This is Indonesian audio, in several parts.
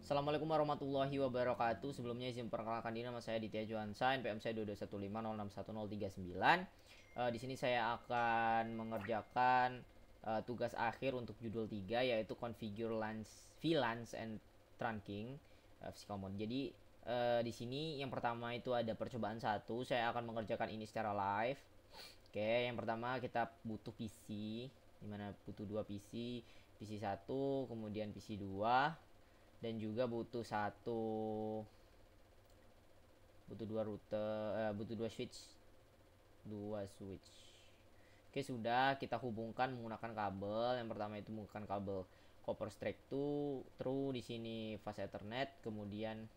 Assalamualaikum warahmatullahi wabarakatuh. Sebelumnya izin perkenalkan diri, nama saya Ditya Johansa, NPM saya 221506139. Di sini saya akan mengerjakan tugas akhir untuk judul 3, yaitu configure VLANs and trunking physical mode. Jadi di sini yang pertama itu ada percobaan 1. Saya akan mengerjakan ini secara live. Oke, yang pertama kita butuh PC, dimana butuh 2 PC 1, kemudian PC 2, dan juga butuh dua router, butuh dua switch. Oke, sudah kita hubungkan menggunakan kabel. Yang pertama itu menggunakan kabel copper straight to through, di sini fast ethernet, kemudian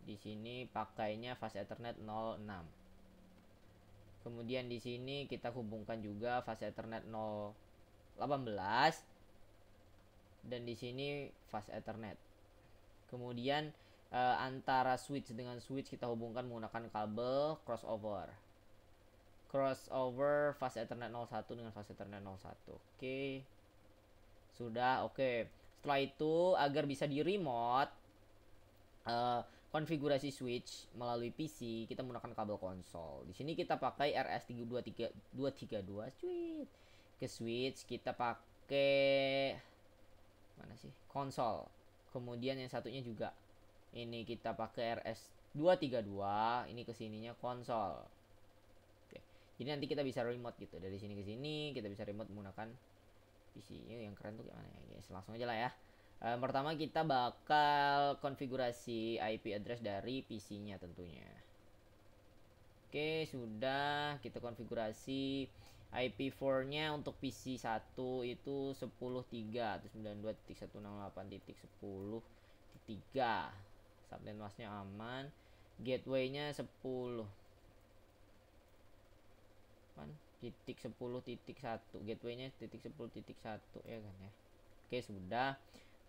di sini pakainya fast ethernet 06. Kemudian di sini kita hubungkan juga fast ethernet 018, dan di sini fast ethernet. Kemudian antara switch dengan switch kita hubungkan menggunakan kabel crossover fast ethernet 01 dengan fast ethernet 01. Oke, sudah. Oke, setelah itu agar bisa di remote konfigurasi switch melalui PC, kita menggunakan kabel konsol. Di sini kita pakai RS232 switch. Ke switch kita pakai mana sih, konsol. Kemudian yang satunya juga ini kita pakai RS232, ini kesininya konsol. Oke, jadi nanti kita bisa remote gitu, dari sini ke sini kita bisa remote menggunakan PC. Ini yang keren tuh gimana ya guys, langsung aja lah ya. Pertama kita bakal konfigurasi IP address dari PC nya tentunya. Oke, sudah kita konfigurasi IP4 nya untuk PC 1 itu 10.3.192.168.10.3. Subnet masknya aman, gateway nya 10 kan, titik 10.1, gateway nya titik 10.1 ya kan ya. Oke, sudah.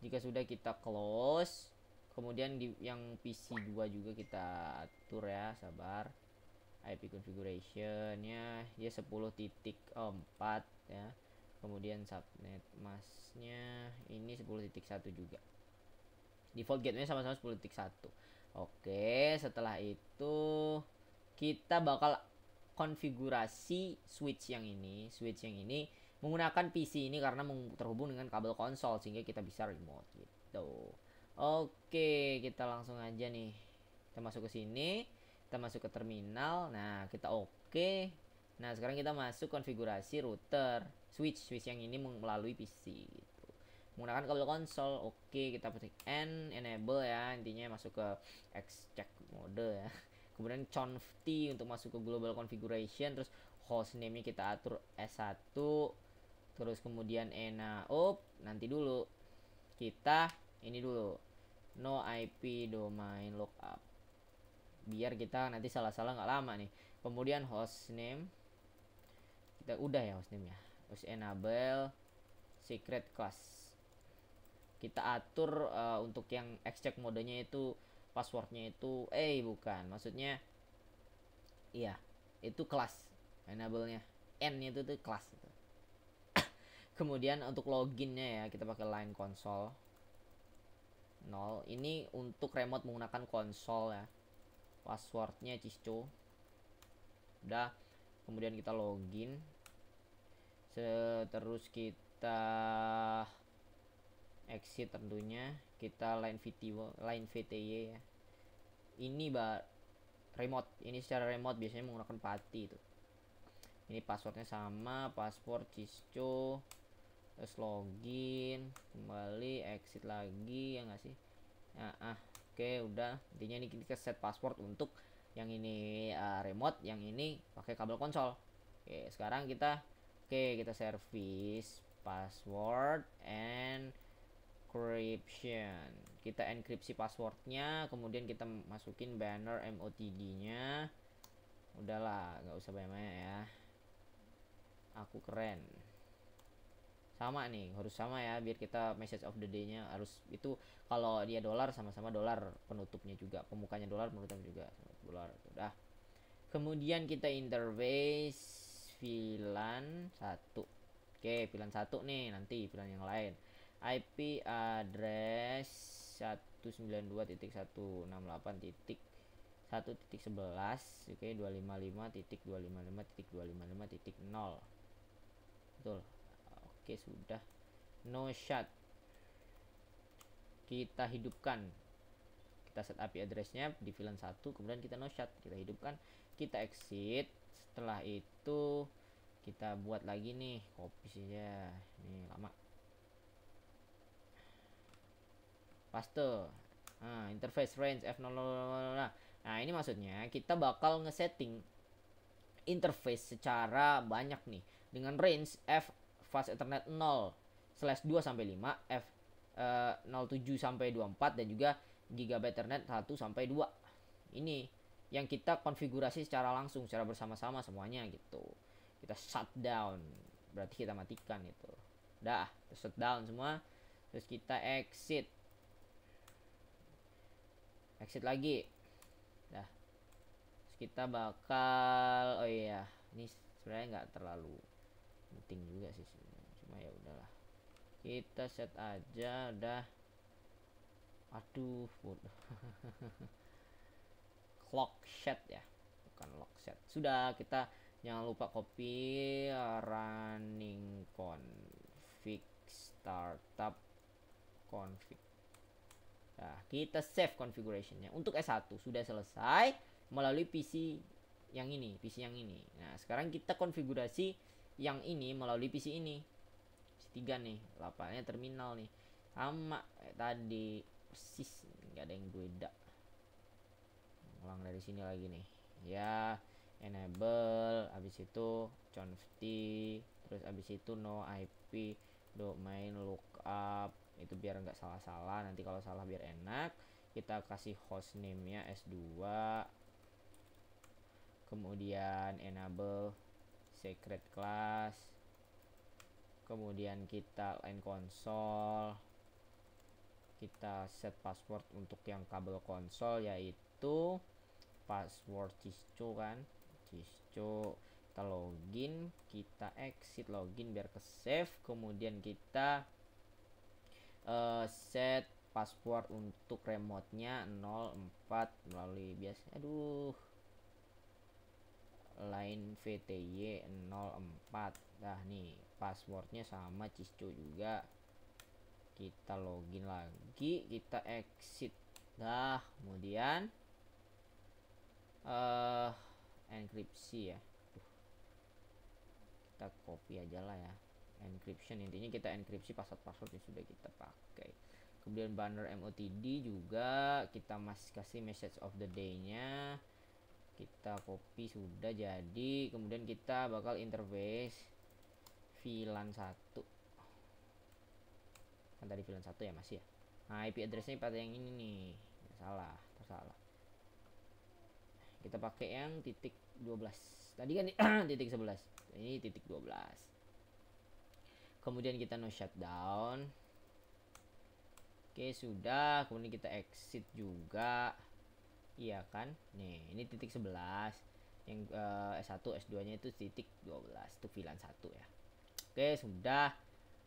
Jika sudah, kita close. Kemudian di yang PC 2 juga kita atur ya, sabar. IP configuration-nya dia 10.4 ya. Kemudian subnet masknya ini 10.1 juga. Default gateway sama-sama 10.1. Oke, setelah itu kita bakal konfigurasi switch yang ini menggunakan PC ini karena terhubung dengan kabel konsol sehingga kita bisa remote gitu. Oke, kita langsung aja nih. Kita masuk ke sini, kita masuk ke terminal. Nah, kita oke. Nah, sekarang kita masuk konfigurasi router switch yang ini melalui PC gitu. Menggunakan kabel konsol. Oke, kita petik enable ya. Intinya masuk ke extract mode ya. Kemudian conf t untuk masuk ke global configuration, terus hostname-nya kita atur S1, terus kemudian nanti dulu kita ini dulu no IP domain lookup biar kita nanti salah-salah nggak lama nih. Kemudian hostname kita udah ya, hostname ya, terus enable secret class kita atur untuk yang extract modenya itu passwordnya itu bukan, maksudnya iya itu kelas, enable-nya n-nya itu tuh kelas gitu. Kemudian untuk loginnya ya kita pakai line console 0, ini untuk remote menggunakan konsol ya. Passwordnya cisco udah. Kemudian kita login, terus kita exit tentunya, kita line VTY ya. Ini remote, ini secara remote biasanya menggunakan PATI itu. Ini passwordnya sama, password cisco, terus login, kembali exit lagi ya nggak sih. Oke, udah. Intinya ini kita set password untuk yang ini remote, yang ini pakai kabel konsol. Oke, sekarang kita service password encryption. Kita enkripsi passwordnya, kemudian kita masukin banner MOTD nya. Udahlah, nggak usah banyak-banyak ya, aku keren. Sama nih, harus sama ya biar kita message of the day nya harus itu. Kalau dia dolar, sama-sama dolar penutupnya juga, pemukanya dolar, penutupnya juga dolar. Udah. Kemudian kita interface VLAN 1. Oke, VLAN 1 nih, nanti VLAN yang lain IP address 192.168.1.11, oke, 255.255.255.0. Betul. Oke, sudah. No shut. Kita hidupkan. Kita set IP addressnya di VLAN 1, kemudian kita no shut, kita hidupkan, kita exit. Setelah itu kita buat lagi nih, copy saja. Nih lama. Paste. Nah, interface range F0. Nah, ini maksudnya kita bakal ngesetting interface secara banyak nih dengan range F fast ethernet 0/2 sampai 5, F 07 sampai 24, dan juga gigabyte ethernet 1 sampai 2. Ini yang kita konfigurasi secara langsung, secara bersama-sama semuanya gitu. Kita shutdown, berarti kita matikan itu. Dah, shutdown semua. Terus kita exit lagi. Dah. Terus kita bakal, oh iya, ini sebenarnya nggak terlalu penting juga sih sebenarnya. Cuma ya udahlah. Kita set aja udah. Aduh, clock set ya, bukan lock set. Sudah, kita jangan lupa copy running config startup config. Nah, kita save configurationnya. Untuk S1 sudah selesai melalui PC yang ini, Nah, sekarang kita konfigurasi yang ini melalui PC ini. PC3 nih, lapangnya terminal nih. Sama tadi, persis, nggak ada yang beda. Ulang dari sini lagi nih. Ya, enable, habis itu conft, terus habis itu no IP domain lookup, itu biar nggak salah-salah, nanti kalau salah biar enak. Kita kasih hostname nya S2, kemudian enable secret class, kemudian kita line console, kita set password untuk yang kabel konsol yaitu password cisco kan, cisco. Kita login, kita exit login biar ke save, kemudian kita set password untuk remote-nya 04 melalui biasa, line VTY 04. Nah, nih passwordnya sama cisco juga. Kita login lagi, kita exit. Nah, kemudian enkripsi ya. Kita copy aja lah ya. Encryption, intinya kita enkripsi password yang sudah kita pakai. Kemudian banner MOTD juga kita masih kasih message of the day-nya. Kita copy, sudah jadi. Kemudian kita bakal interface VLAN 1. Kan tadi VLAN 1 ya masih ya. Nah, IP address-nya pada yang ini nih. Salah. Kita pakai yang titik 12. Tadi kan titik 11. Ini titik 12. Kemudian kita no shutdown. Oke, sudah. Kemudian kita exit juga. Iya kan? Nih, ini titik 11. Yang S1, S2 nya itu titik 12. Itu VLAN 1 ya. Oke, sudah.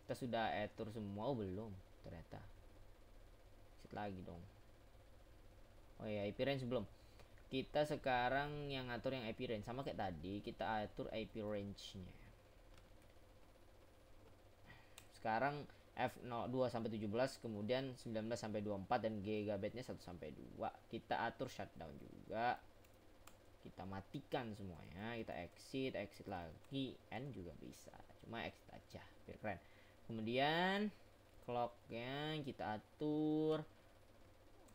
Kita sudah atur semua. Oh, belum ternyata. Exit lagi dong. Oh ya, IP range belum. Kita sekarang yang atur yang IP range. Sama kayak tadi, kita atur IP range-nya. Sekarang F02 sampai 17, kemudian 19 sampai 24, dan gigabyte-nya 1 sampai 2. Kita atur shutdown juga. Kita matikan semuanya. Kita exit lagi, N juga bisa. Cuma exit aja biar keren. Kemudian clock-nya kita atur.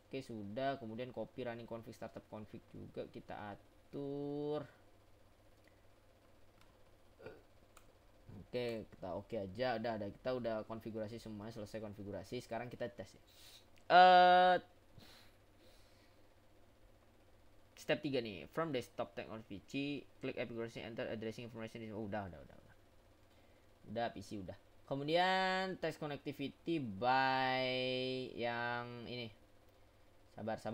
Oke, sudah. Kemudian copy running config startup config juga kita atur. Oke, kita oke aja. Udah kita udah konfigurasi semuanya, selesai konfigurasi. Sekarang kita tes ya. Step 3 nih. From desktop technology PC, klik configuration, enter addressing information. Udah. Udah PC udah. Kemudian test connectivity by yang ini. Sabar.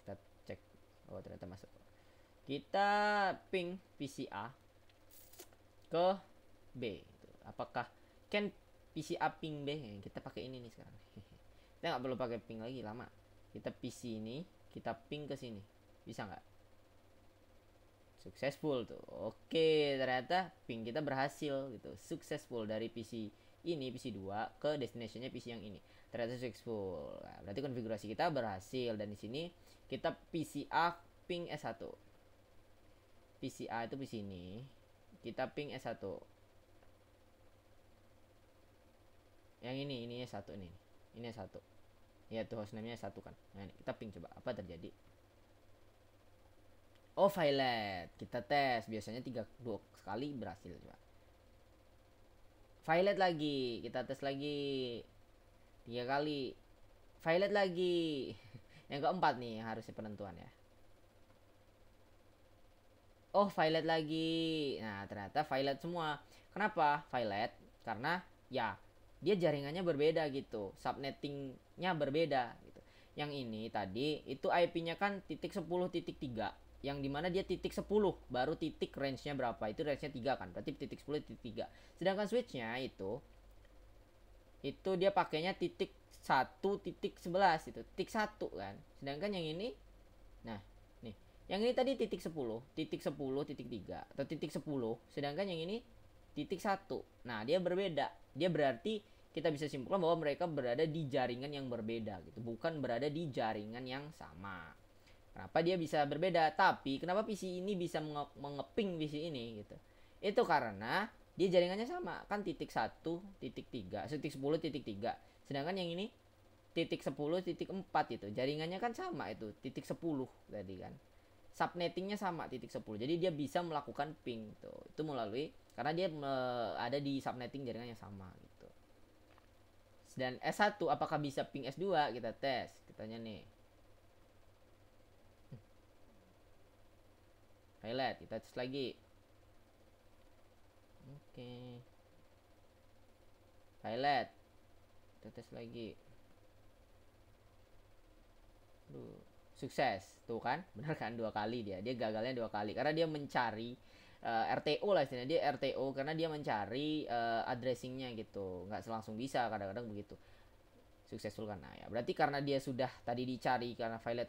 Kita cek. Oh, ternyata masuk. Kita ping PCA ke B. Apakah can PCA ping B? Kita pakai ini nih sekarang. Kita nggak perlu pakai ping lagi lama. Kita PC ini kita ping ke sini, bisa nggak? Successful tuh. Oke, ternyata ping kita berhasil gitu. Successful dari PC ini, PC 2 ke destinationnya PC yang ini. Ternyata successful. Nah, berarti konfigurasi kita berhasil, dan di sini kita PCA ping S1. PCA itu PC ini. Kita ping S1. Yang ini S1 nih. Ini S1. Ya tuh hostname-nya S1 kan. Nah, ini kita ping coba apa terjadi. Oh, violet. Kita tes. Biasanya 2 kali berhasil coba. Violet lagi. Kita tes lagi. 3 kali. Violet lagi. Yang keempat nih harusnya penentuan ya. Oh, violet lagi. Nah, ternyata violet semua. Kenapa violet? Karena ya dia jaringannya berbeda gitu. Subnettingnya berbeda gitu. Yang ini tadi itu IP-nya kan titik 10.3, yang dimana dia titik 10 baru titik range-nya berapa, itu range-nya 3 kan, berarti titik 10 titik 3. Sedangkan switch-nya itu dia pakainya titik 1 titik 11 itu titik 1 kan. Sedangkan yang ini, nah nih, yang ini tadi titik 10 titik 3 atau titik 10, sedangkan yang ini titik 1. Nah, dia berbeda. Dia berarti kita bisa simpulkan bahwa mereka berada di jaringan yang berbeda gitu, bukan berada di jaringan yang sama. Kenapa dia bisa berbeda? Tapi kenapa PC ini bisa mengeping PC ini gitu? Itu karena dia jaringannya sama kan, titik 1 titik 3, titik 10 titik 3. Sedangkan yang ini titik 10 titik 4 itu jaringannya kan sama, itu titik 10 tadi kan. Subnettingnya sama titik 10. Jadi dia bisa melakukan ping tuh. Itu melalui karena dia ada di subnetting jaringan yang sama gitu. Dan S1 apakah bisa ping S2? Kita tes. Kitanya nih. Highlight, kita tes lagi. Oke. Highlight. Kita tes lagi. Duh, sukses. Tuh kan? Benar kan, 2 kali dia. Dia gagalnya 2 kali karena dia mencari RTO lah istilahnya. Dia RTO karena dia mencari addressingnya gitu. Nggak langsung bisa, kadang-kadang begitu. Successful kan. Nah, ya berarti karena dia sudah tadi dicari, karena violet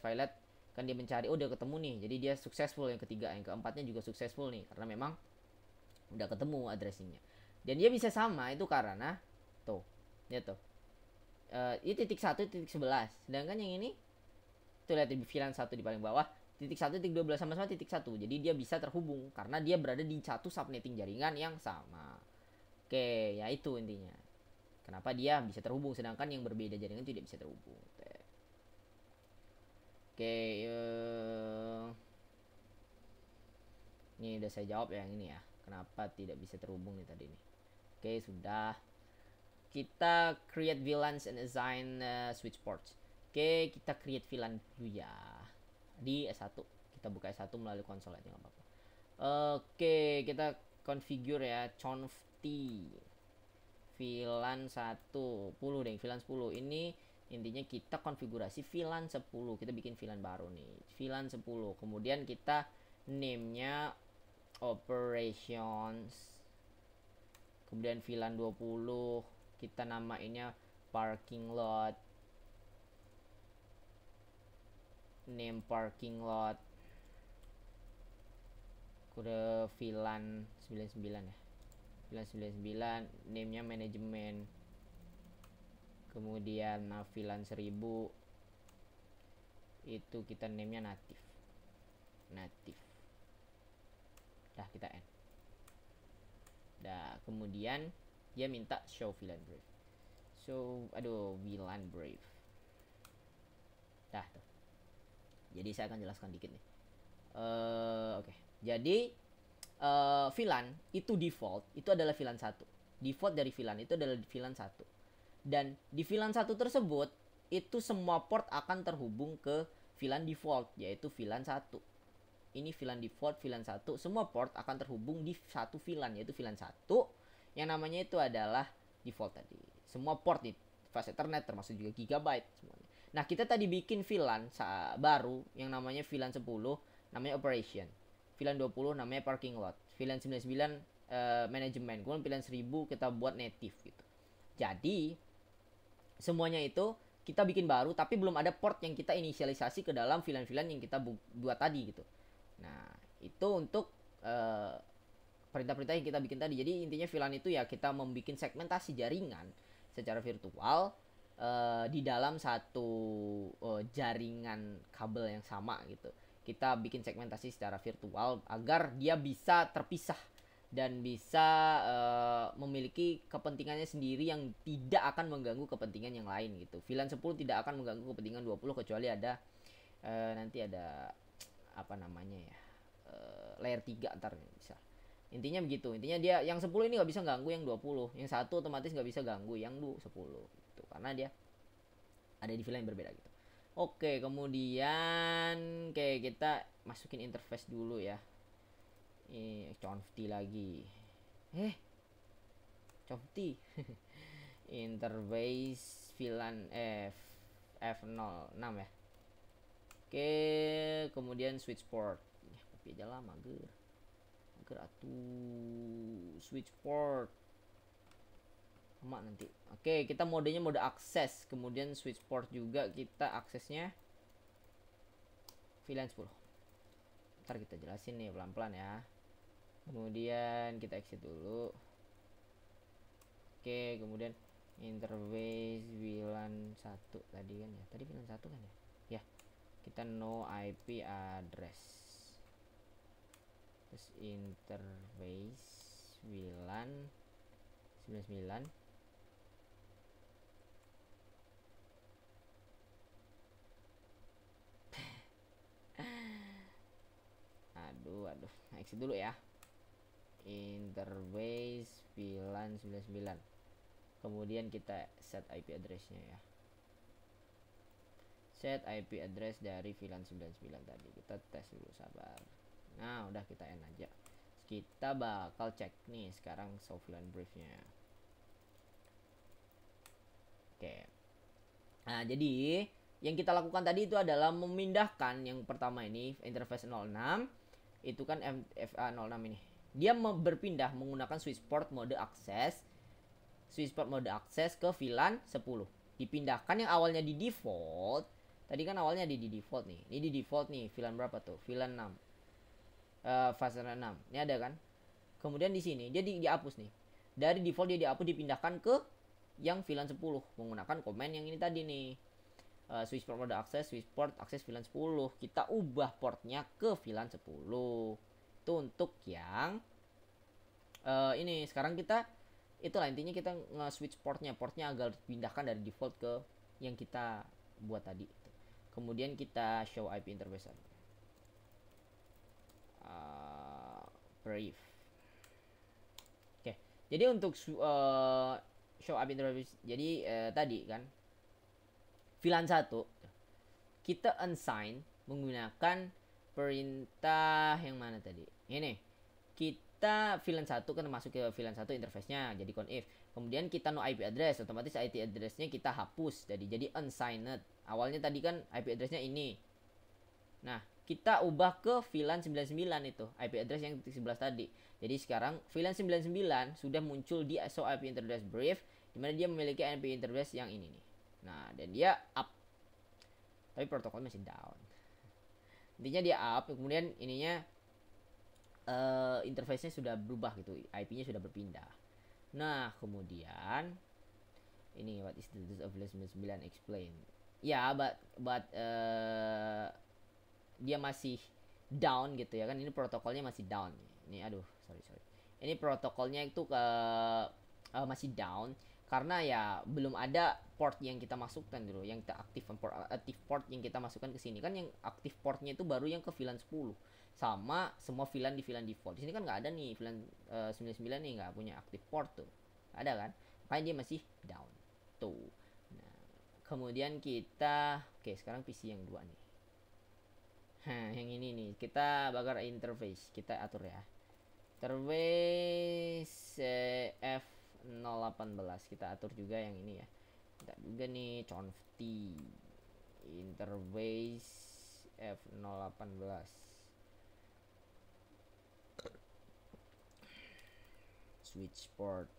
kan dia mencari, oh udah ketemu nih, jadi dia successful. Yang ketiga, yang keempatnya juga successful nih karena memang udah ketemu addressingnya. Dan dia bisa sama itu karena tuh, ya tuh, ini titik 1 titik 11, sedangkan yang ini tuh lihat di VLAN 1 di paling bawah, titik 1 titik 12 sama-sama titik 1. Jadi dia bisa terhubung karena dia berada di satu subnetting jaringan yang sama. Oke, ya itu intinya kenapa dia bisa terhubung, sedangkan yang berbeda jaringan tidak bisa terhubung. Oke, ini udah saya jawab ya, yang ini ya, kenapa tidak bisa terhubung nih tadi nih. Oke, sudah. Kita create VLANs and assign switch ports. Oke, kita create VLAN dulu ya di S1. Kita buka S1 melalui konsol aja nggak apa-apa. Oke, kita configure ya, conf t VLAN 10 deh, VLAN 10 ini. Intinya kita konfigurasi VLAN 10. Kita bikin VLAN baru nih, VLAN 10. Kemudian kita name-nya operations. Kemudian VLAN 20 kita namainnya parking lot. Name parking lot. Kode VLAN 99 ya. VLAN 99, name-nya manajemen. Kemudian VLAN 1000 itu kita name-nya native. Dah, kita end. Dah, kemudian dia minta show VLAN brief. VLAN brief. Dah tuh. Jadi saya akan jelaskan dikit nih. Oke. Jadi VLAN itu default itu adalah VLAN 1. Default dari VLAN itu adalah VLAN 1. Dan di VLAN 1 tersebut itu semua port akan terhubung ke VLAN default, yaitu VLAN 1. Ini VLAN default VLAN 1, semua port akan terhubung di satu VLAN, yaitu VLAN 1 yang namanya itu adalah default tadi. Semua port di fast Ethernet termasuk juga gigabyte semuanya. Nah, kita tadi bikin VLAN baru yang namanya VLAN 10 namanya operation. VLAN 20 namanya parking lot. VLAN 99 manajemen. Kemudian VLAN 1000 kita buat native gitu. Jadi semuanya itu kita bikin baru tapi belum ada port yang kita inisialisasi ke dalam VLAN yang kita buat tadi gitu. Nah, itu untuk perintah-perintah yang kita bikin tadi. Jadi intinya VLAN itu ya kita membuat segmentasi jaringan secara virtual di dalam satu jaringan kabel yang sama gitu. Kita bikin segmentasi secara virtual agar dia bisa terpisah dan bisa memiliki kepentingannya sendiri yang tidak akan mengganggu kepentingan yang lain gitu. VLAN 10 tidak akan mengganggu kepentingan 20 kecuali ada nanti ada apa namanya ya, layer 3 ntar bisa. Intinya begitu. Intinya dia yang 10 ini nggak bisa ganggu yang 20. Yang satu otomatis nggak bisa ganggu yang 10 gitu. Karena dia ada di VLAN yang berbeda gitu. Oke, kemudian kayak kita masukin interface dulu ya. Convti lagi. Convti. Interface VLAN F06 ya. Oke, kemudian switch port. Ya, kopi aja lah mager atuh. Switch port. Lama nanti. Oke, kita modenya mode akses. Kemudian switch port juga kita aksesnya VLAN 10. Ntar kita jelasin nih pelan-pelan ya. Kemudian kita exit dulu. Oke, kemudian interface VLAN 1 tadi kan ya. Tadi VLAN 1 kan ya? Ya. Kita no IP address. Terus interface VLAN 99. Aduh. Exit dulu ya. Interface VLAN 99. Kemudian kita set IP address-nya ya. Set IP address dari VLAN 99 tadi. Kita tes dulu, sabar. Nah, udah kita end aja. Kita bakal cek nih sekarang show VLAN brief-nya. Oke. Nah, jadi yang kita lakukan tadi itu adalah memindahkan yang pertama ini interface 06 itu kan FA06 ini. Dia berpindah menggunakan switch port mode akses ke VLAN 10. Dipindahkan yang awalnya di default. Tadi kan awalnya di default nih. Ini di default nih VLAN berapa tuh? VLAN 6. Fase 6. Ini ada kan? Kemudian di sini dia dihapus nih. Dari default dia dihapus dipindahkan ke yang VLAN 10 menggunakan komen yang ini tadi nih. Switch port mode akses, switch port akses VLAN 10. Kita ubah portnya ke VLAN 10. Itu untuk yang ini. Sekarang kita itulah intinya kita nge-switch portnya agar dipindahkan dari default ke yang kita buat tadi. Kemudian kita show IP interface. Brief. Oke. Jadi untuk show IP interface, jadi tadi kan VLAN 1 kita unsign menggunakan perintah yang mana tadi? Ini. Kita VLAN 1 kan masuk ke VLAN 1 interface-nya jadi conif. Kemudian kita no IP address, otomatis IP address-nya kita hapus jadi unsigned. Awalnya tadi kan IP address-nya ini. Nah, kita ubah ke VLAN 99 itu, IP address yang 11 tadi. Jadi sekarang VLAN 99 sudah muncul di show IP interface brief di mana dia memiliki IP interface yang ini nih. Nah, dan dia up. Tapi protokol masih down. Intinya dia up, kemudian ininya interface-nya sudah berubah gitu, IP-nya sudah berpindah. Nah, kemudian ini what is the status of VLAN 99 explain. Ya, but dia masih down gitu ya kan, ini protokolnya masih down. Ini aduh, sorry. Ini protokolnya itu masih down karena ya belum ada port yang kita masukkan dulu, yang kita aktif port yang kita masukkan ke sini kan, yang aktif portnya itu baru yang ke VLAN 10 sama semua VLAN di VLAN default. Di sini kan nggak ada nih VLAN 99 nih, nggak punya aktif port tuh, ada kan, makanya dia masih down tuh. Nah, kemudian kita sekarang PC yang dua nih. Yang ini nih kita bakal interface, kita atur ya. Interface F018 kita atur juga yang ini ya. Kita juga nih convti interface F018 switch port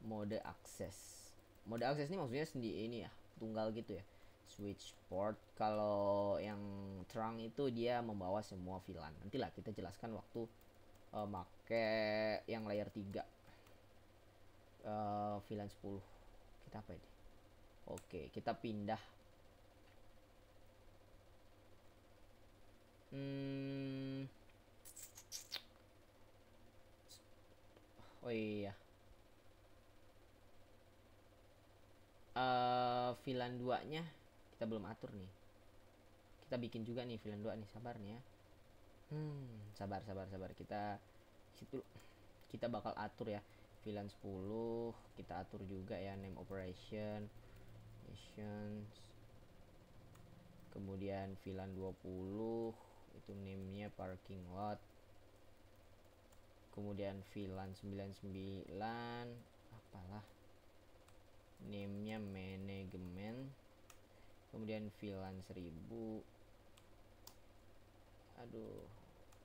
mode akses. mode akses ini maksudnya sendiri ini ya, tunggal gitu ya. Switch port, kalau yang terang itu dia membawa semua VLAN. Nantilah kita jelaskan waktu make yang layer 3 VLAN 10. Kita apa ini? Oke, kita pindah. Oh iya. VLAN 2 nya kita belum atur nih. Kita bikin juga nih VLAN 2 nih, sabar nih ya. Sabar. Kita situ kita bakal atur ya. VLAN 10 kita atur juga ya, name operation, missions. Kemudian VLAN 20 itu name-nya parking lot. Kemudian VLAN 99 apalah name-nya manajemen. Kemudian VLAN 1000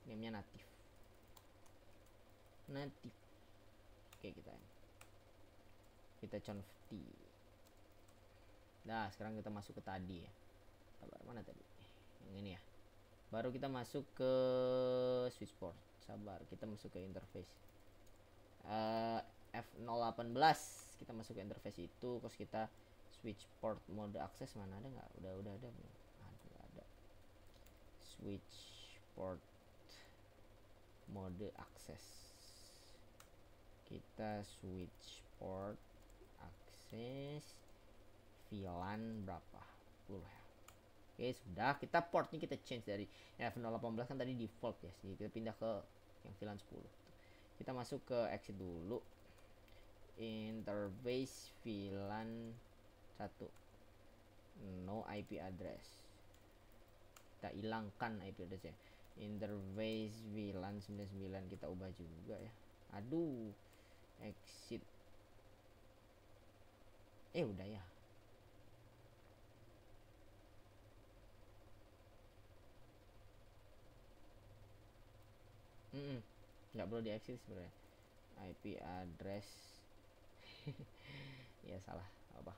name-nya natif. Oke, kita convert. Nah, sekarang kita masuk ke tadi ya. Sabar, mana tadi? Yang ini ya. Baru kita masuk ke switch port. Sabar, kita masuk ke interface. F018 kita masuk ke interface itu, terus kita switch port mode akses mana ada nggak? Udah ada belum? Ada. Switch port mode akses. Kita switch port akses VLAN berapa? 10 ya. Oke, sudah. Kita portnya kita change dari F018 kan tadi default ya. Jadi kita pindah ke yang VLAN 10. Kita masuk ke exit dulu. Interface VLAN 1. No IP address. Kita hilangkan IP address ya. Interface VLAN 99 kita ubah juga ya. Aduh. Exit. Udah ya. Nggak perlu di exit sebenarnya. IP address. Ya salah apa.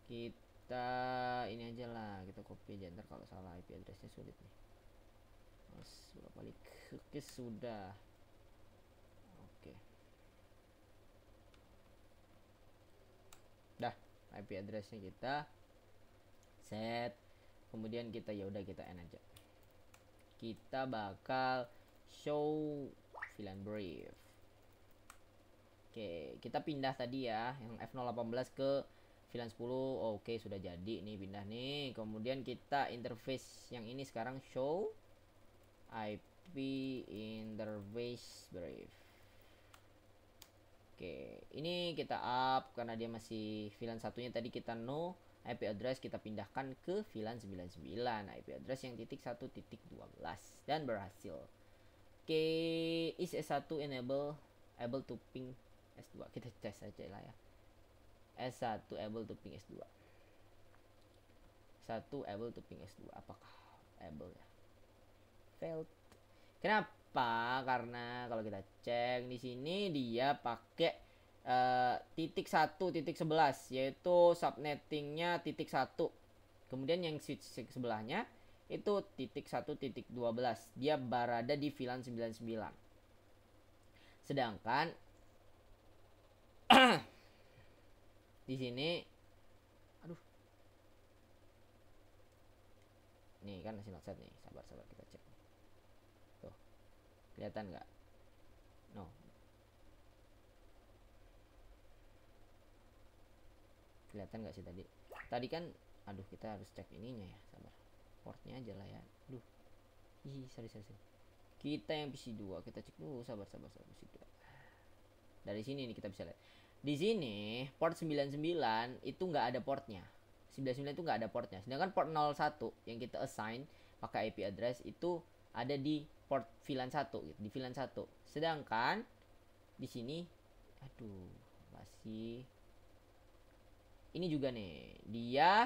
Kita ini aja lah, kita copy aja, ntar kalau salah IP addressnya sulit nih. Mas balik. Oke, sudah. Oke. Dah, IP addressnya kita set. Kemudian kita kita end aja. Kita bakal show VLAN brief. Oke, kita pindah tadi ya yang F018 ke VLAN 10. Oke, sudah jadi nih, pindah nih. Kemudian kita interface yang ini sekarang show IP interface brief. Oke, ini kita up karena dia masih VLAN satunya tadi kita no IP address, kita pindahkan ke VLAN 99 IP address yang .1.12 dan berhasil. Oke, is S1 able to ping S2. Kita tes aja lah ya. S1 able to ping S2. S1 able to ping S2. Apakah able ya? Failed. Kenapa? Karena kalau kita cek di sini dia pakai .1.11 yaitu subnettingnya .1. Kemudian yang switch sebelahnya itu .1.12. Dia berada di VLAN 99. Sedangkan di sini nih kan masih not set nih. Sabar kita cek. Tuh. Kelihatan nggak? No. Kelihatan nggak sih tadi? Tadi kan kita harus cek ininya ya. Sabar. Portnya aja lah ya. Sorry. Kita yang PC2 kita cek dulu. Sabar PC2. Dari sini nih kita bisa lihat. Di sini port 99 itu nggak ada portnya. 99 itu nggak ada portnya. Sedangkan port 01 yang kita assign pakai IP address itu ada di port VLAN 1 gitu, di VLAN 1. Sedangkan di sini masih ini juga nih. Dia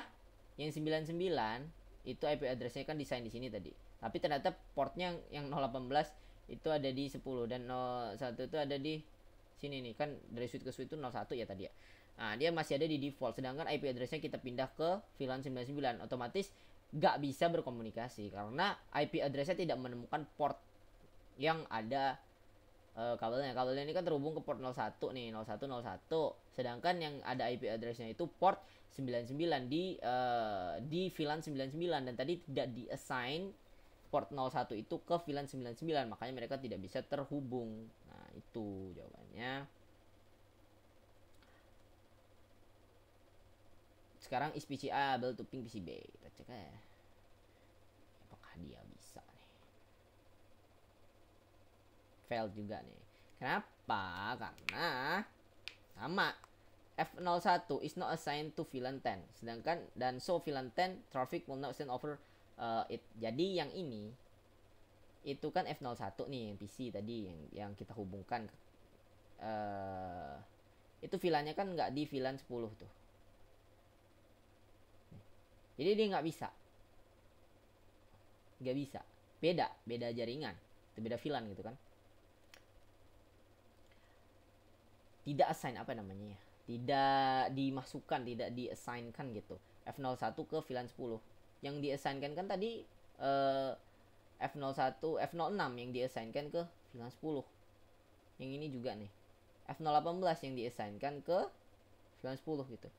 yang 99 itu IP addressnya kan desain di sini tadi. Tapi ternyata portnya yang 018 itu ada di 10 dan 01 itu ada di sini nih kan, dari switch ke switch itu 01 ya tadi ya. Nah, dia masih ada di default, sedangkan IP addressnya kita pindah ke VLAN 99, otomatis nggak bisa berkomunikasi karena IP addressnya tidak menemukan port yang ada kabelnya ini kan terhubung ke port 01 nih, 0101, sedangkan yang ada IP addressnya itu port 99 di VLAN 99, dan tadi tidak di assign port 01 itu ke VLAN 99, makanya mereka tidak bisa terhubung. Nah, itu jawabannya. Sekarang is PC A able to ping PC B. Kita cek ya. Apakah dia bisa nih? Failed juga nih. Kenapa? Karena sama. F01 is not assigned to VLAN 10. Sedangkan dan so VLAN 10 traffic will not send over it. Jadi yang ini itu kan F01 nih, yang PC tadi yang kita hubungkan. Itu VLAN-nya kan nggak di VLAN 10 tuh. Jadi dia nggak bisa, beda jaringan, itu beda VLAN gitu kan. Tidak assign apa namanya ya, tidak dimasukkan, tidak diassignkan gitu. F01 ke VLAN 10. Yang diassignkan kan tadi F01, F06 yang diassignkan ke VLAN 10. Yang ini juga nih, F018 yang diassignkan ke VLAN 10 gitu.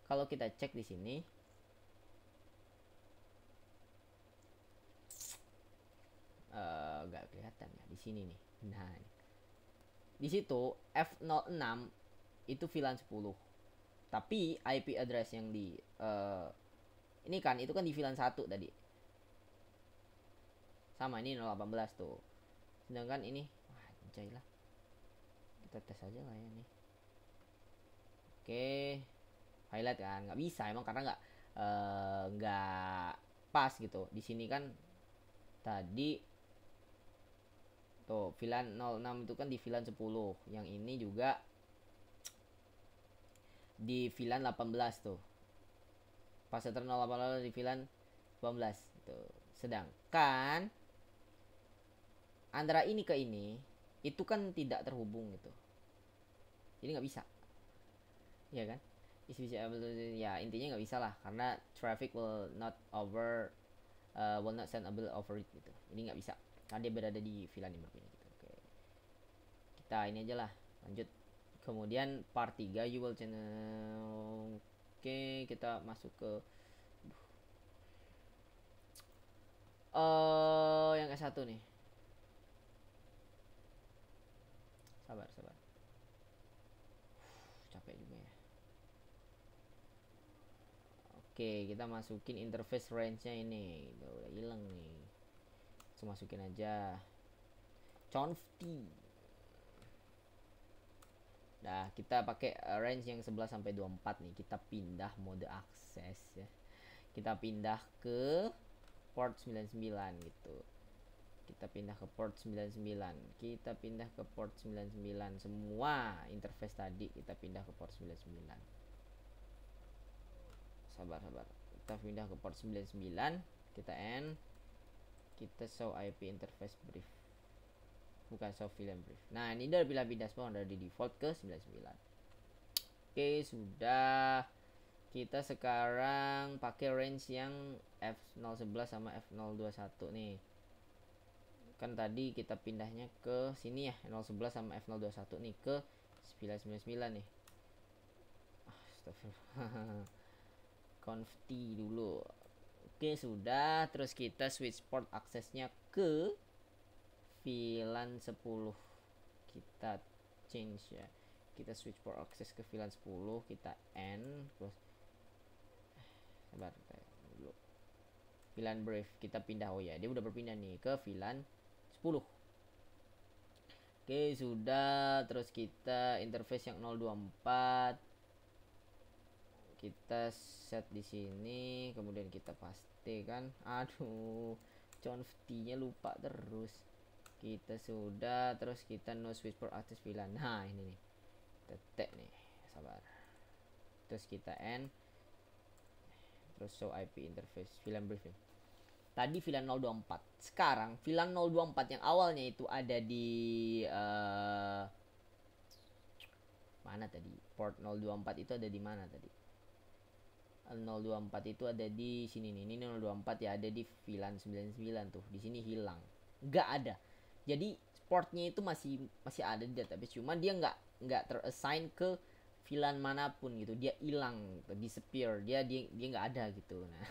Kalau kita cek di sini, nggak kelihatan ya di sini nih. Nah, di situ F06 itu VLAN 10. Tapi IP address yang di ini kan itu kan di VLAN 1 tadi. Sama ini 018 tuh. Sedangkan ini anjay lah. Kita tes aja lah ya nih. Oke. Highlight kan nggak bisa emang karena nggak pas gitu. Di sini kan tadi tuh VLAN 06 itu kan di VLAN 10, yang ini juga di VLAN 18 tuh, passeter 018 di VLAN 18 tuh. Sedangkan antara ini ke ini itu kan tidak terhubung gitu, jadi nggak bisa ya kan. Ya intinya nggak bisa lah karena traffic will not sendable over it gitu. Ini nggak bisa karena dia berada di VLAN yang berbeda gitu. Oke. Kita ini aja lah, lanjut. Kemudian part 3 you will channel. Oke, kita masuk ke yang S1 nih. Sabar. Capek juga ya. Oke, kita masukin interface range-nya ini. Udah hilang nih. Langsung masukin aja. Convti. Nah, kita pakai range yang 11 sampai 24 nih. Kita pindah mode akses ya. Kita pindah ke port 99 gitu. Kita pindah ke port 99. Kita pindah ke port 99. Semua interface tadi kita pindah ke port 99. Sabar. Kita pindah ke port 99. Kita end. Kita show IP interface brief. Bukan show VLAN brief. Nah, ini udah pindah semua dari default ke 99. Oke, sudah. Kita sekarang pakai range yang F011 sama F021 nih. Kan tadi kita pindahnya ke sini ya, 011 sama F021 nih ke 999 nih. Astagfirullah. Convti dulu. Oke, sudah. Terus kita switch port aksesnya ke VLAN 10. Kita change ya. Kita switch port akses ke VLAN 10, kita end. Terus sabar dulu. VLAN brief kita pindah. Oh ya, dia udah berpindah nih ke VLAN 10. Oke, sudah. Terus kita interface yang 024 kita set di sini, kemudian kita pastikan. Aduh, convti-nya lupa terus. Kita sudah, terus kita no switch port access VLAN. Nah, ini nih. Tetek nih, sabar. Terus kita end. Terus show IP interface VLAN briefing. Tadi VLAN 024. Sekarang VLAN 024 yang awalnya itu ada di Mana tadi? Port 024 itu ada di mana tadi? 024 itu ada di sini nih. Ini 024 ya, ada di VLAN 99 tuh. Di sini hilang. Nggak ada. Jadi portnya itu masih ada di database, cuman dia nggak terassign ke VLAN manapun gitu. Dia hilang, disappear. Dia nggak ada gitu. Nah,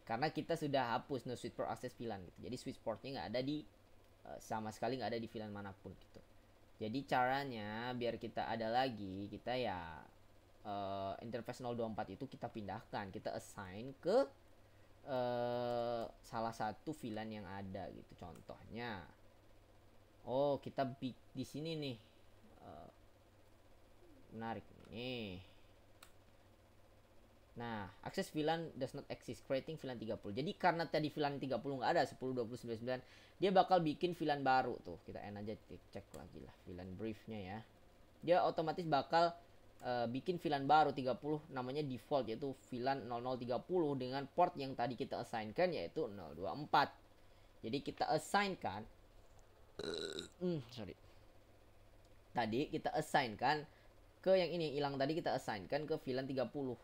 karena kita sudah hapus no switch port access VLAN gitu. Jadi switch portnya nggak ada di sama sekali nggak ada di VLAN manapun gitu. Jadi caranya biar kita ada lagi, kita ya interface 024 itu kita pindahkan, kita assign ke salah satu VLAN yang ada gitu. Contohnya, kita di sini nih, menarik nih. Nah, akses VLAN does not exist, creating VLAN 30. Jadi karena tadi VLAN 30 nggak ada, 10, 20, 99, dia bakal bikin VLAN baru tuh. Kita aja cek lagi lah VLAN briefnya ya. Dia otomatis bakal bikin VLAN baru 30 namanya default, yaitu VLAN 0030 dengan port yang tadi kita assignkan yaitu 024. Jadi kita assignkan tadi kita assignkan ke yang ini, hilang tadi kita assignkan ke VLAN 30.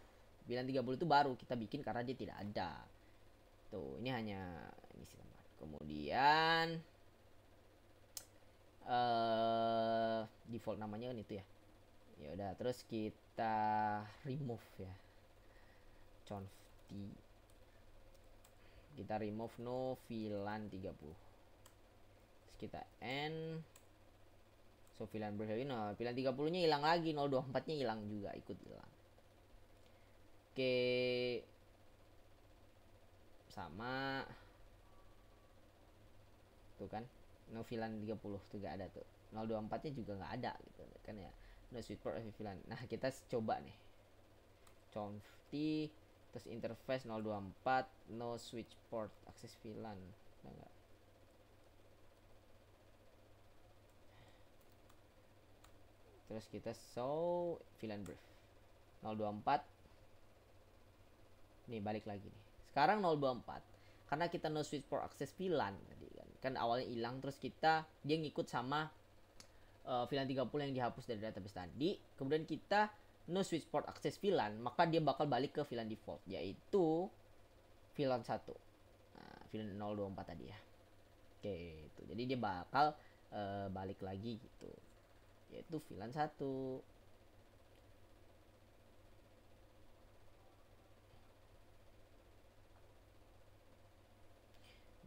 VLAN 30 itu baru kita bikin karena dia tidak ada. Tuh, ini hanya ini sih teman. Kemudian default namanya kan itu ya. Ya udah, terus kita remove ya. Conf t. Kita remove no VLAN 30. Terus kita end. So VLAN brief ini, VLAN 30-nya hilang lagi, 024-nya hilang juga, ikut hilang. Oke. Sama. Tuh kan. No VLAN 30 tuh gak ada tuh. 024-nya juga gak ada gitu kan ya. No switch port VLAN. Nah, kita coba nih. Conf t terus interface 024 no switch port akses VLAN. Enggak. Terus kita show VLAN brief 024. Nih balik lagi nih. Sekarang 024 karena kita no switch port akses VLAN tadi kan awalnya hilang, terus dia ngikut sama VLAN 30 yang dihapus dari database tadi. Kemudian kita no switch port akses VLAN, maka dia bakal balik ke VLAN default yaitu VLAN 1. Nah, VLAN 024 tadi ya. Oke, itu. Jadi dia bakal balik lagi gitu. Yaitu VLAN 1.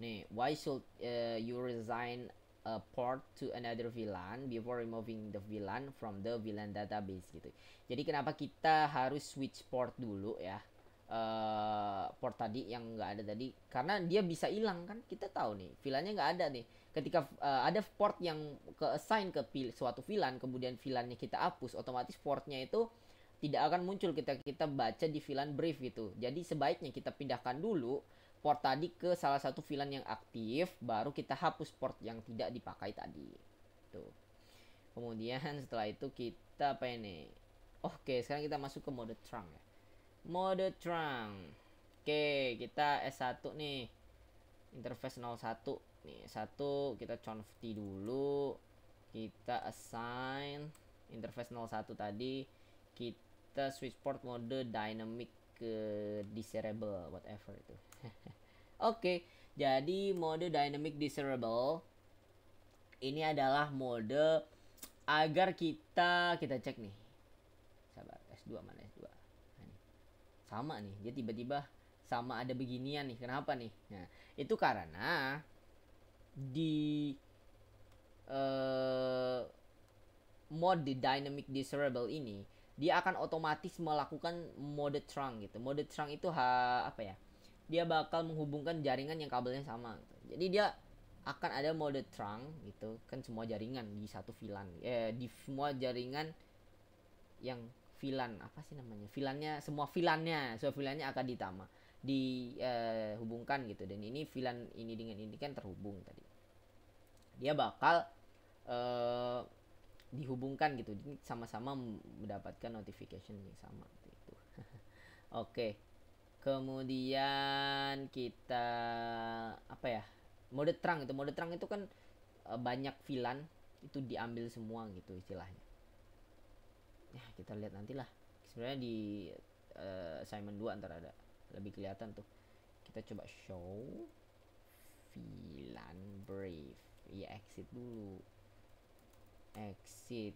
Nih, why should you resign a port to another VLAN before removing the VLAN from the VLAN database gitu. Jadi kenapa kita harus switch port dulu ya? Port tadi yang nggak ada tadi, karena dia bisa hilang kan, kita tahu nih VLAN-nya nggak ada nih. Ketika ada port yang ke assign ke suatu VLAN, kemudian VLAN-nya kita hapus, otomatis portnya itu tidak akan muncul kita baca di VLAN brief gitu. Jadi sebaiknya kita pindahkan dulu port tadi ke salah satu VLAN yang aktif, baru kita hapus port yang tidak dipakai tadi. Tuh. Kemudian setelah itu kita apa ini? Oke, sekarang kita masuk ke mode trunk ya. Mode trunk. Oke, kita S1 nih. Interface 01 nih. 1 kita conf t dulu. Kita assign interface 01 tadi. Kita switch port mode dynamic ke desirable whatever itu. Oke, jadi mode dynamic desirable ini adalah mode agar kita cek nih. Sabar, S2 mana S2? Sama nih, dia tiba-tiba sama ada beginian nih. Kenapa nih? Nah, itu karena di mode dynamic desirable ini dia akan otomatis melakukan mode trunk gitu. Mode trunk itu apa ya? Dia bakal menghubungkan jaringan yang kabelnya sama gitu. Jadi dia akan ada mode trunk gitu kan, semua jaringan di satu VLAN. Di semua jaringan yang VLAN apa sih namanya? VLAN-nya, semua VLAN-nya akan dihubungkan gitu. Dan ini VLAN ini dengan ini kan terhubung tadi. Dia bakal dihubungkan gitu, sama-sama mendapatkan notification yang sama gitu. Oke. Kemudian kita apa ya? Mode trunk itu kan banyak VLAN itu diambil semua gitu istilahnya. Ya kita lihat nantilah. Sebenarnya di assignment 2 antara ada lebih kelihatan tuh. Kita coba show VLAN brief. Ya exit dulu. Exit.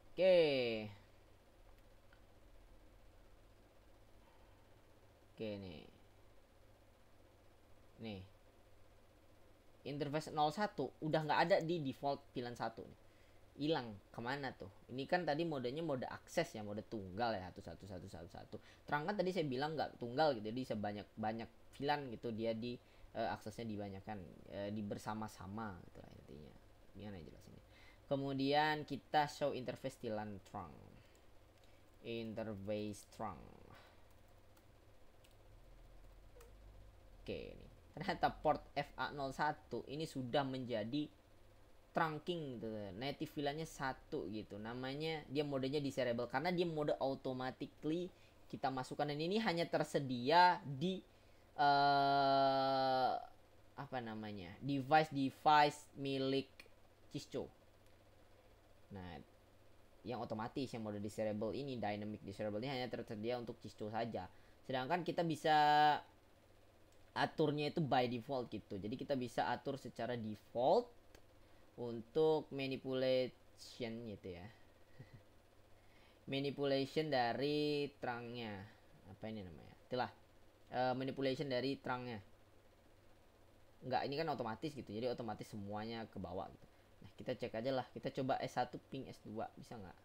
Oke. Oke nih. Nih. Interface 01 udah nggak ada di default VLAN 1 nih. Hilang kemana tuh? Ini kan tadi modenya mode akses ya, mode tunggal ya, 11111. Terang kan tadi saya bilang nggak tunggal gitu, jadi sebanyak banyak VLAN gitu dia di aksesnya dibanyakan di bersama-sama gitu lah intinya. Gimana jelasinnya? Kemudian kita show interface VLAN trunk. Interface trunk. Oke nih. Ternyata port FA01 ini sudah menjadi trunking gitu, native VLAN-nya 1 gitu, namanya dia modenya desirable karena dia mode automatically kita masukkan, dan ini hanya tersedia di apa namanya device milik Cisco. Nah yang otomatis yang mode desirable ini, dynamic desirable ini hanya tersedia untuk Cisco saja, sedangkan kita bisa aturnya itu by default gitu, jadi kita bisa atur secara default untuk manipulation gitu ya. Manipulation dari trungnya, apa ini namanya, itulah manipulation dari trungnya. Enggak, ini kan otomatis gitu, jadi otomatis semuanya ke bawah gitu. Nah kita cek aja lah, kita coba S1 ping S2 bisa nggak.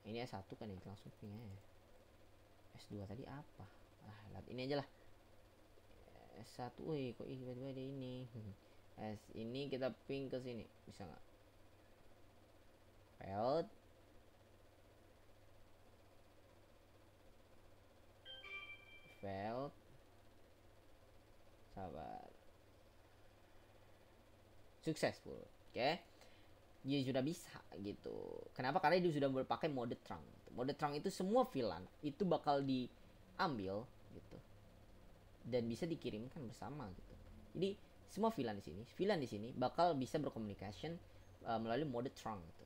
Ini S1 kan ya, langsung ping aja. S2 tadi apa, lihat ini aja lah. S1, wih kok tiba-tiba ada ini. Ini kita ping ke sini bisa nggak? Failed. Sabar. Successful. Oke. Dia sudah bisa gitu. Kenapa? Karena dia sudah berpakai mode trunk. Mode trunk itu semua VLAN itu bakal diambil gitu dan bisa dikirimkan bersama gitu. Jadi semua VLAN di sini bakal bisa berkomunikasi melalui mode trunk gitu.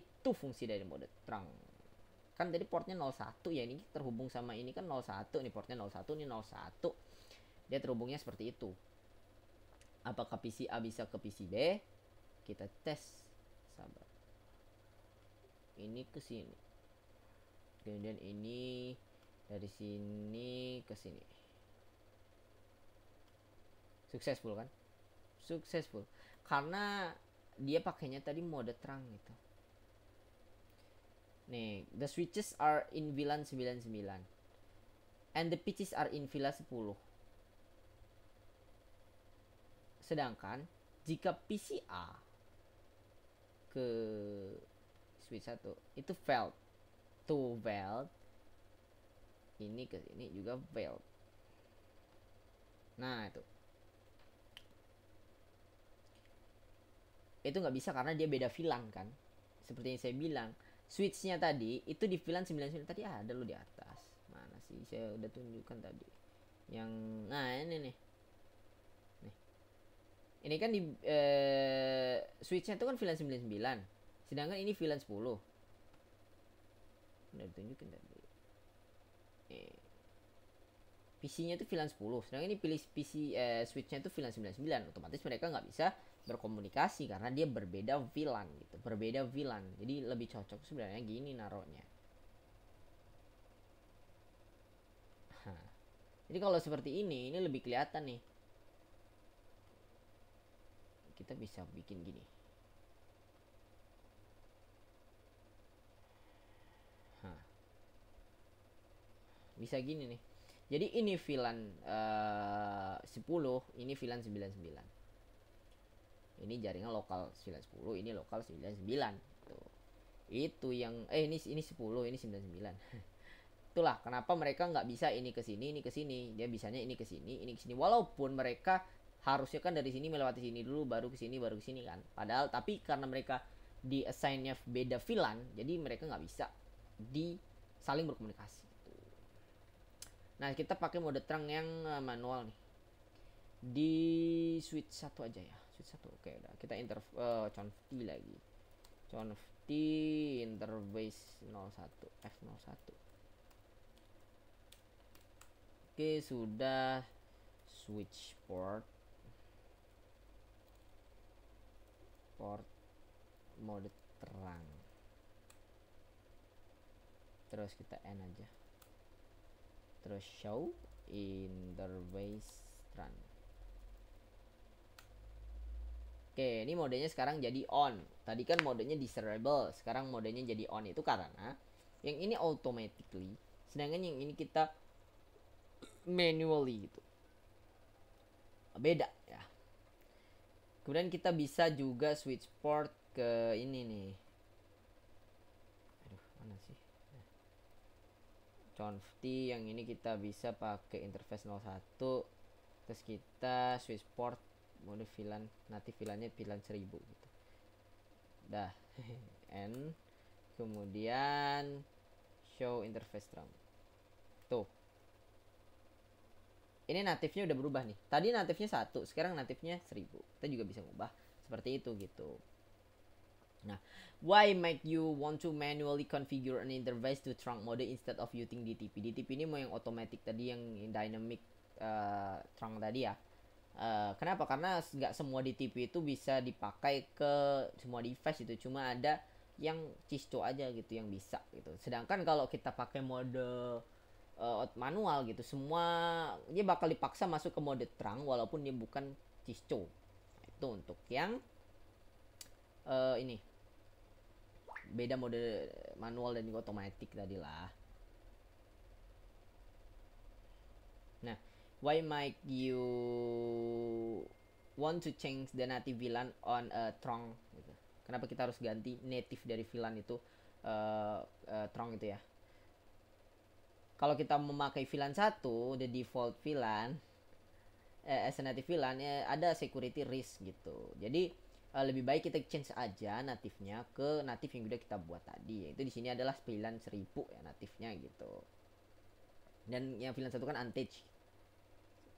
Itu fungsi dari mode trunk. Kan tadi portnya 01 ya, ini terhubung sama ini kan 01, ini portnya 01, ini 01. Dia terhubungnya seperti itu. Apakah PC A bisa ke PC B? Kita tes. Sabar. Ini ke sini. Kemudian ini dari sini ke sini. Successful kan? Successful. Karena dia pakainya tadi mode terang gitu. Nih, the switches are in VLAN 99 and the pitches are in VLAN 10. Sedangkan jika PCA ke switch 1 itu failed, to failed, ini ke sini juga failed. Nah itu nggak bisa karena dia beda VLAN kan. Seperti yang saya bilang, switchnya tadi itu di VLAN 99 tadi ada lo di atas. Mana sih, saya udah tunjukkan tadi. Yang nah ini nih. Ini kan di switchnya itu kan VLAN 99. Sedangkan ini VLAN 10. Udah ditunjukin tadi. PC-nya itu VLAN 10. Sedangkan ini pilih PC switchnya itu VLAN 99. Otomatis mereka nggak bisa berkomunikasi karena dia berbeda VLAN gitu. Berbeda VLAN. Jadi lebih cocok sebenarnya gini naruhnya. Jadi kalau seperti ini lebih kelihatan nih. Kita bisa bikin gini. Bisa gini nih. Jadi ini VLAN 10, ini VLAN 99. Ini jaringan lokal 910, ini lokal 99. Tuh. Itu yang ini 10, ini 99. Itulah kenapa mereka nggak bisa ini ke sini, ini ke sini. Dia bisanya ini ke sini, ini ke sini. Walaupun mereka harusnya kan dari sini melewati sini dulu baru ke sini kan. Padahal tapi karena mereka di assign-nya beda VLAN, jadi mereka nggak bisa saling berkomunikasi. Nah, kita pakai mode terang yang manual nih. Di switch 1 aja ya. switch 1. Oke, udah kita conv lagi. Conv interface 01 F01. Oke, sudah. Switch port mode terang, terus kita N aja, terus show interface run. Oke, ini modenya sekarang jadi on. Tadi kan modenya disable, sekarang modenya jadi on. Itu karena yang ini automatically, sedangkan yang ini kita manually gitu. Beda ya. Kemudian kita bisa juga switch port ke ini nih. Aduh, mana sih? Conv yang ini kita bisa pakai interface 01. Terus kita switch port mode VLAN, nanti VLAN-nya VLAN 1000 gitu. Dah. N kemudian show interface terang. Tuh. Ini natifnya udah berubah nih. Tadi natifnya 1, sekarang natifnya 1000. Kita juga bisa ngubah seperti itu gitu. Nah, why make you want to manually configure an interface to trunk mode instead of using DTP? DTP ini mau yang automatic tadi, yang dynamic trunk tadi ya. Kenapa? Karena nggak semua DTP itu bisa dipakai ke semua device itu. Cuma ada yang Cisco aja gitu yang bisa gitu. Sedangkan kalau kita pakai mode manual gitu, semua dia bakal dipaksa masuk ke mode terang walaupun dia bukan Cisco. Nah, itu untuk yang ini beda mode manual dan juga otomatis tadi lah. Nah, why might you want to change the native VLAN on a trunk gitu. Kenapa kita harus ganti native dari VLAN itu trunk itu ya? Kalau kita memakai VLAN 1, the default VLAN as a native VLAN ada security risk gitu. Jadi lebih baik kita change aja natifnya ke natif yang udah kita buat tadi. Yaitu di sini adalah VLAN 1000 ya natifnya gitu. Dan yang VLAN 1 kan untouched.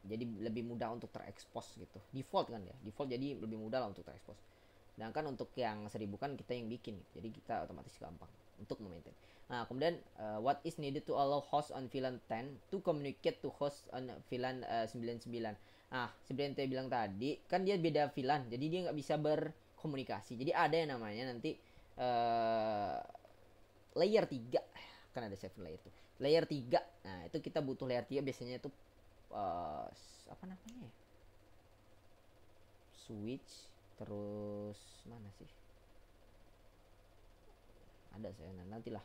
Jadi lebih mudah untuk terekspos gitu. Default kan ya. Default jadi lebih mudah lah untuk terekspos. Sedangkan untuk yang 1000 kan kita yang bikin gitu. Jadi kita otomatis gampang untuk memaintain. Nah, kemudian what is needed to allow host on VLAN 10 to communicate to host on VLAN 99. Nah, seperti yang saya bilang tadi, kan dia beda VLAN, jadi dia nggak bisa berkomunikasi. Jadi ada yang namanya nanti layer 3, kan ada 7 layer tuh. Layer 3. Nah, itu kita butuh layer 3 biasanya itu apa namanya ya? Switch terus mana sih? Ada saya nantilah.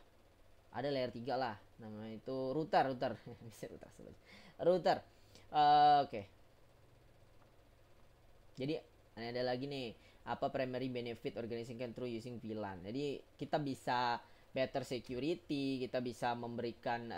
Ada layer 3 lah, namanya itu router. Bisa router. Oke. Jadi ada lagi nih, apa primary benefit organizing through using VLAN. Jadi kita bisa better security, kita bisa memberikan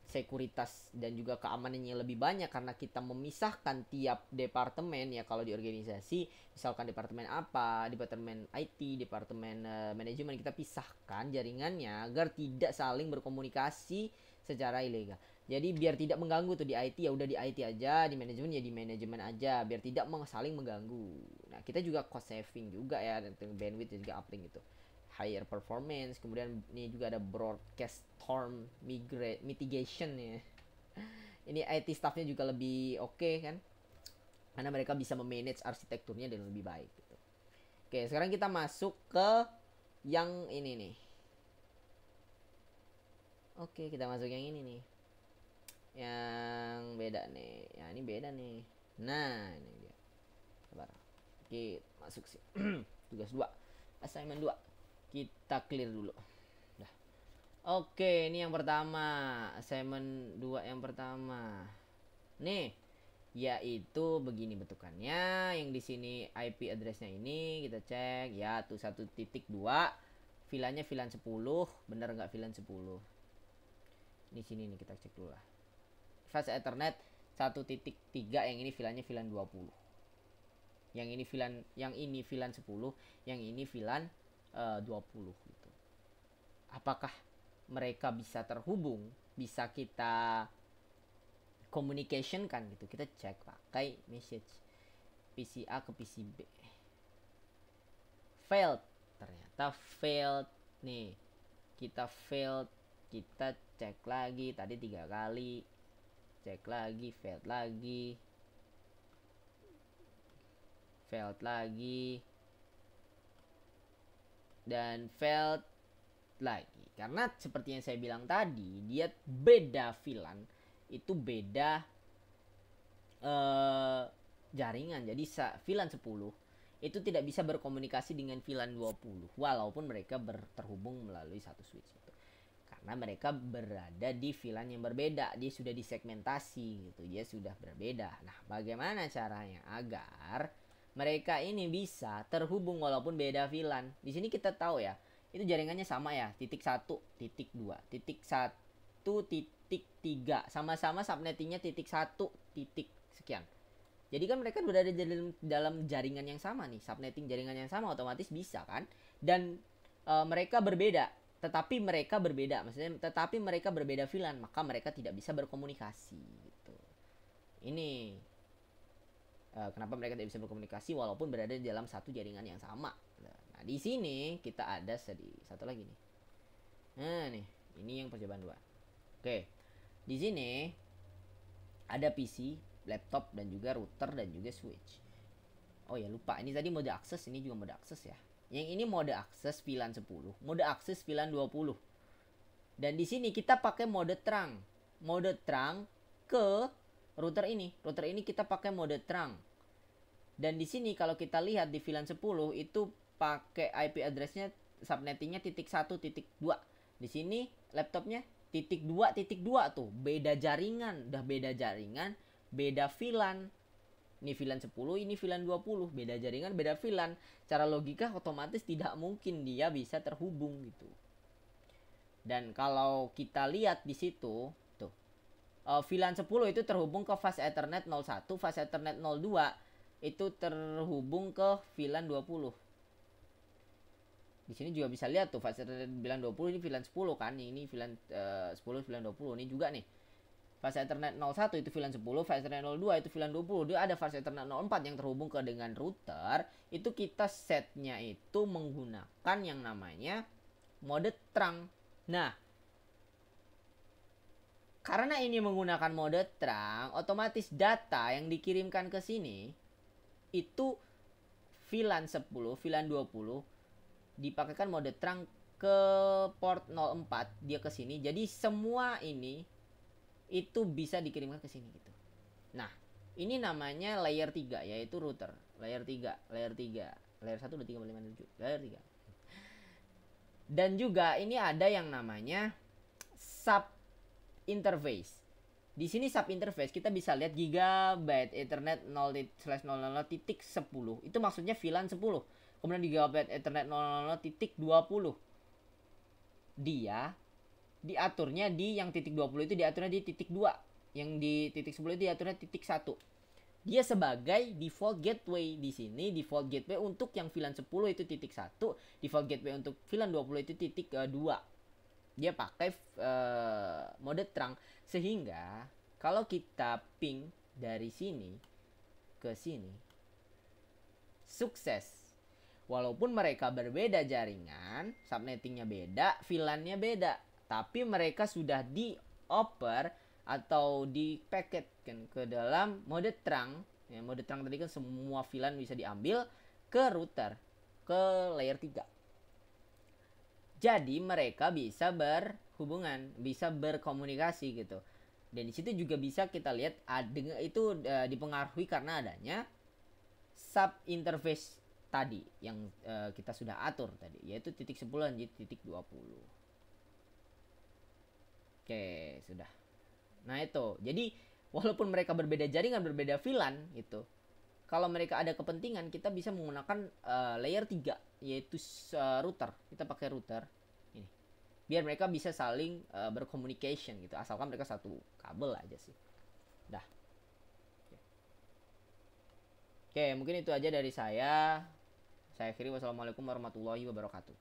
sekuritas dan juga keamanannya lebih banyak karena kita memisahkan tiap departemen ya. Kalau di organisasi misalkan departemen apa, departemen IT, departemen manajemen, kita pisahkan jaringannya agar tidak saling berkomunikasi secara ilegal. Jadi biar tidak mengganggu tuh di IT ya udah di IT aja, di manajemen ya di manajemen aja, biar tidak saling mengganggu. Nah, kita juga cost saving juga ya, dan bandwidth juga uplink gitu. Higher performance, kemudian ini juga ada broadcast storm mitigation ya. Ini IT staffnya juga lebih oke kan, karena mereka bisa memanage arsitekturnya dengan lebih baik gitu. Oke, sekarang kita masuk ke yang ini nih. Oke, kita masuk yang ini nih, yang beda nih. Ya, ini beda nih. Nah, ini dia. Sabar. Oke, masuk sih. Tugas 2, assignment 2. Kita clear dulu. Dah. Oke, ini yang pertama, assignment 2 yang pertama. Nih, yaitu begini bentukannya. Yang di sini IP addressnya ini kita cek ya, tuh 1.2. VLAN-nya VLAN 10, bener nggak VLAN 10? Di sini nih kita cek dulu lah. Fast Ethernet 1.3, yang ini VLAN-nya VLAN 20. Yang ini VLAN 10, yang ini VLAN 20 gitu. Apakah mereka bisa terhubung, bisa kita communication kan gitu? Kita cek pakai message. PC A ke PC B. Failed, ternyata failed nih. Kita failed, kita cek lagi tadi 3 kali, cek lagi, failed lagi, failed lagi, dan failed lagi. Karena seperti yang saya bilang tadi, dia beda VLAN, itu beda jaringan. Jadi VLAN 10 itu tidak bisa berkomunikasi dengan VLAN 20 walaupun mereka terhubung melalui satu switch itu. Karena mereka berada di VLAN yang berbeda, dia sudah disegmentasi gitu, dia sudah berbeda. Nah, bagaimana caranya agar mereka ini bisa terhubung walaupun beda VLAN? Di sini kita tahu ya, itu jaringannya sama ya, titik 1, titik 2, titik 1, titik 3, sama-sama subnettingnya titik 1, titik sekian. Jadi kan mereka berada dalam jaringan yang sama nih, subnetting jaringan yang sama, otomatis bisa kan? Dan mereka berbeda, tetapi mereka berbeda, maksudnya tetapi mereka berbeda VLAN, maka mereka tidak bisa berkomunikasi gitu. Ini kenapa mereka tidak bisa berkomunikasi walaupun berada di dalam satu jaringan yang sama. Nah, di sini kita ada satu lagi nih. Nah, nih, ini yang percobaan 2. Oke. Di sini ada PC, laptop, dan juga router dan juga switch. Oh ya, lupa, ini tadi mode akses, ini juga mode akses ya. Yang ini mode akses VLAN 10, mode akses VLAN 20. Dan di sini kita pakai mode terang. Mode terang ke router ini. Router ini kita pakai mode terang. Dan di sini kalau kita lihat di VLAN 10 itu pakai IP address-nya subnettingnya titik 1, titik 2. Di sini laptopnya titik 2, titik 2 tuh. Beda jaringan, udah beda jaringan, beda VLAN. Ini VLAN 10, ini VLAN 20, beda jaringan, beda VLAN. Secara logika otomatis tidak mungkin dia bisa terhubung gitu. Dan kalau kita lihat di situ tuh, VLAN 10 itu terhubung ke fast Ethernet 01, fast Ethernet 02 itu terhubung ke VLAN 20. Di sini juga bisa lihat tuh fast Ethernet VLAN 20, ini VLAN 10 kan, ini VLAN 10, VLAN 20, ini juga nih. Fast Ethernet 01 itu VLAN 10, Fast Ethernet 02 itu VLAN 20. Dia ada Fast Ethernet 04 yang terhubung ke dengan router. Itu kita setnya itu menggunakan yang namanya mode terang. Nah, karena ini menggunakan mode terang, otomatis data yang dikirimkan ke sini itu VLAN 10, VLAN 20 dipakaikan mode terang ke port 04, dia ke sini. Jadi semua ini itu bisa dikirimkan ke sini gitu. Nah, ini namanya layer 3 yaitu router. Layer 3, layer 3. Layer 1 udah 357, layer 3. Dan juga ini ada yang namanya sub interface. Di sini sub interface kita bisa lihat Gigabyte Ethernet 0/000.10. Itu maksudnya VLAN 10. Kemudian Gigabyte Ethernet 0/000.20. Dia diaturnya di yang titik 20 itu diaturnya di titik 2. Yang di titik 10 itu diaturnya titik 1. Dia sebagai default gateway. Di sini default gateway untuk yang VLAN 10 itu titik 1, default gateway untuk VLAN 20 itu titik 2. Dia pakai mode terang sehingga kalau kita ping dari sini ke sini sukses. Walaupun mereka berbeda jaringan, subnettingnya beda, VLAN-nya beda, tapi mereka sudah dioper atau dipaketkan ke dalam mode terang. Ya, mode terang tadi kan semua VLAN bisa diambil ke router, ke layer 3. Jadi mereka bisa berhubungan, bisa berkomunikasi gitu. Dan di situ juga bisa kita lihat itu dipengaruhi karena adanya sub interface tadi yang kita sudah atur tadi, yaitu titik 10 dan titik 20. Oke, sudah. Nah itu, jadi walaupun mereka berbeda jaringan, berbeda VLAN gitu, kalau mereka ada kepentingan kita bisa menggunakan layer 3 yaitu router. Kita pakai router ini biar mereka bisa saling bercommunication gitu, asalkan mereka satu kabel aja sih. Dah. Oke, mungkin itu aja dari saya. Saya akhiri, wassalamualaikum warahmatullahi wabarakatuh.